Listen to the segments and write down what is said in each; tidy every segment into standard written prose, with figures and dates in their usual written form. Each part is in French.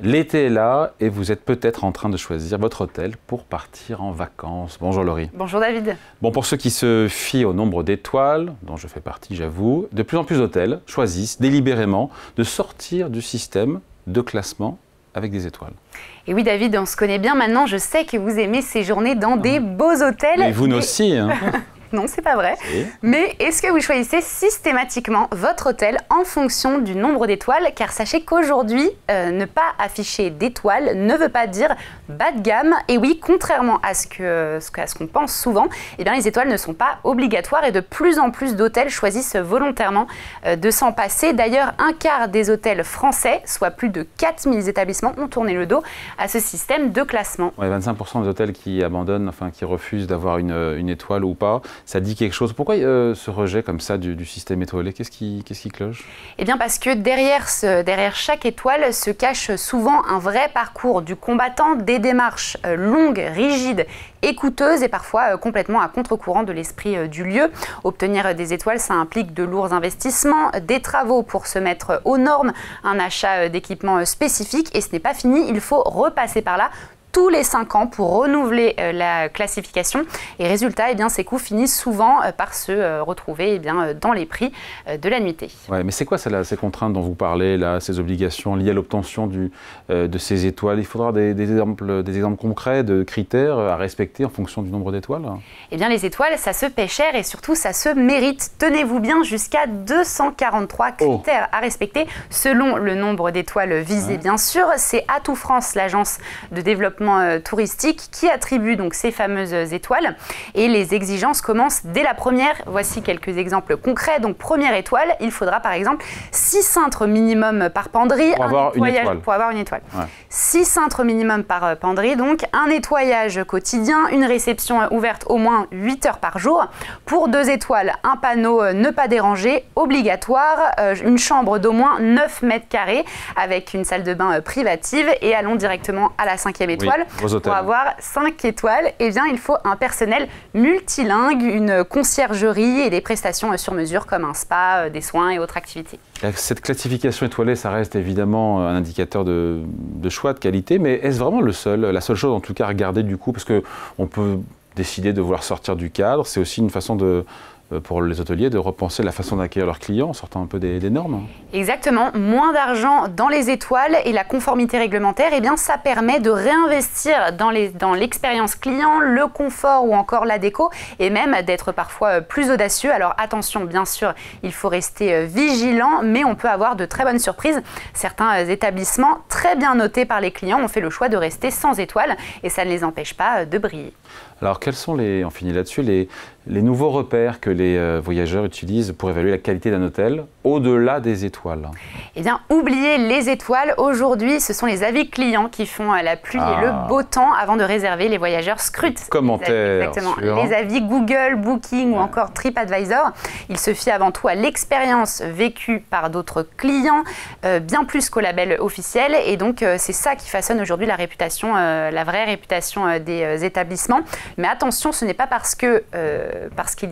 L'été est là et vous êtes peut-être en train de choisir votre hôtel pour partir en vacances. Bonjour Laurie. Bonjour David. Bon, pour ceux qui se fient au nombre d'étoiles, dont je fais partie, j'avoue, de plus en plus d'hôtels choisissent délibérément de sortir du système de classement avec des étoiles. Et oui David, on se connaît bien maintenant, je sais que vous aimez séjourner dans des beaux hôtels. Mais vous aussi, hein. Non, c'est pas vrai. Mais est-ce que vous choisissez systématiquement votre hôtel en fonction du nombre d'étoiles? Car sachez qu'aujourd'hui, ne pas afficher d'étoiles ne veut pas dire bas de gamme. Et oui, contrairement à ce qu'on pense souvent, eh bien, les étoiles ne sont pas obligatoires et de plus en plus d'hôtels choisissent volontairement de s'en passer. D'ailleurs, un quart des hôtels français, soit plus de 4000 établissements, ont tourné le dos à ce système de classement. Ouais, 25% des hôtels qui abandonnent, enfin qui refusent d'avoir une étoile ou pas. Ça dit quelque chose. Pourquoi ce rejet comme ça du système étoilé? Qu'est-ce qui cloche? Eh bien parce que derrière chaque étoile se cache souvent un vrai parcours du combattant, des démarches longues, rigides et coûteuses et parfois complètement à contre-courant de l'esprit du lieu. Obtenir des étoiles, ça implique de lourds investissements, des travaux pour se mettre aux normes, un achat d'équipements spécifiques et ce n'est pas fini, il faut repasser par là tous les 5 ans pour renouveler la classification. Et résultat, eh bien, ces coûts finissent souvent par se retrouver dans les prix de la nuitée. Ouais, mais c'est quoi ces contraintes dont vous parlez, là, ces obligations liées à l'obtention de ces étoiles? Il faudra des exemples concrets de critères à respecter en fonction du nombre d'étoiles? Eh bien, les étoiles, ça se paie cher et surtout, ça se mérite. Tenez-vous bien, jusqu'à 243 critères à respecter selon le nombre d'étoiles visées, bien sûr. C'est Atout France, l'agence de développement touristique, qui attribue donc ces fameuses étoiles. Et les exigences commencent dès la première. Voici quelques exemples concrets. Donc, première étoile, il faudra par exemple 6 cintres minimum par penderie. Pour avoir une étoile. Ouais. 6 cintres minimum par penderie, donc un nettoyage quotidien, une réception ouverte au moins 8 heures par jour. Pour 2 étoiles, un panneau ne pas déranger, obligatoire, une chambre d'au moins 9 mètres carrés avec une salle de bain privative et allons directement à la 5e étoile. Pour avoir 5 étoiles, eh bien, il faut un personnel multilingue, une conciergerie et des prestations sur mesure comme un spa, des soins et autres activités. Cette classification étoilée, ça reste évidemment un indicateur de choix, de qualité, mais est-ce vraiment la seule chose en tout cas à regarder du coup? Parce qu'on peut décider de vouloir sortir du cadre, c'est aussi une façon pour les hôteliers de repenser la façon d'accueillir leurs clients en sortant un peu des normes. Exactement, moins d'argent dans les étoiles et la conformité réglementaire, eh bien, ça permet de réinvestir dans l'expérience client, le confort ou encore la déco et même d'être parfois plus audacieux. Alors attention, bien sûr, il faut rester vigilant, mais on peut avoir de très bonnes surprises. Certains établissements très bien notés par les clients ont fait le choix de rester sans étoiles et ça ne les empêche pas de briller. Alors quels sont on finit là-dessus, les nouveaux repères que les voyageurs utilisent pour évaluer la qualité d'un hôtel au-delà des étoiles? Eh bien, oubliez les étoiles. Aujourd'hui, ce sont les avis clients qui font la pluie et le beau temps avant de réserver. Les voyageurs scrutent. Commentaires. Exactement. Les avis Google, Booking ou encore TripAdvisor. Ils se fient avant tout à l'expérience vécue par d'autres clients, bien plus qu'au label officiel. Et donc, c'est ça qui façonne aujourd'hui la réputation, la vraie réputation des établissements. Mais attention, ce n'est pas parce qu'il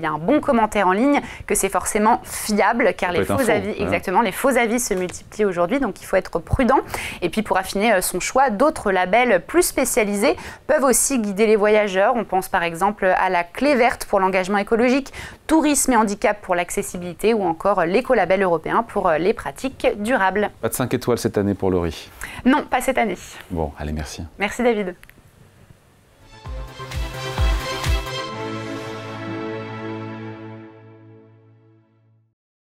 y a un bon commentaire en ligne que c'est forcément fiable, car les faux avis, exactement, les faux avis se multiplient aujourd'hui, donc il faut être prudent. Et puis pour affiner son choix, d'autres labels plus spécialisés peuvent aussi guider les voyageurs. On pense par exemple à la Clé Verte pour l'engagement écologique, Tourisme et Handicap pour l'accessibilité ou encore l'écolabel européen pour les pratiques durables. Pas de 5 étoiles cette année pour Laurie? Non, pas cette année. Bon, allez, merci. Merci David.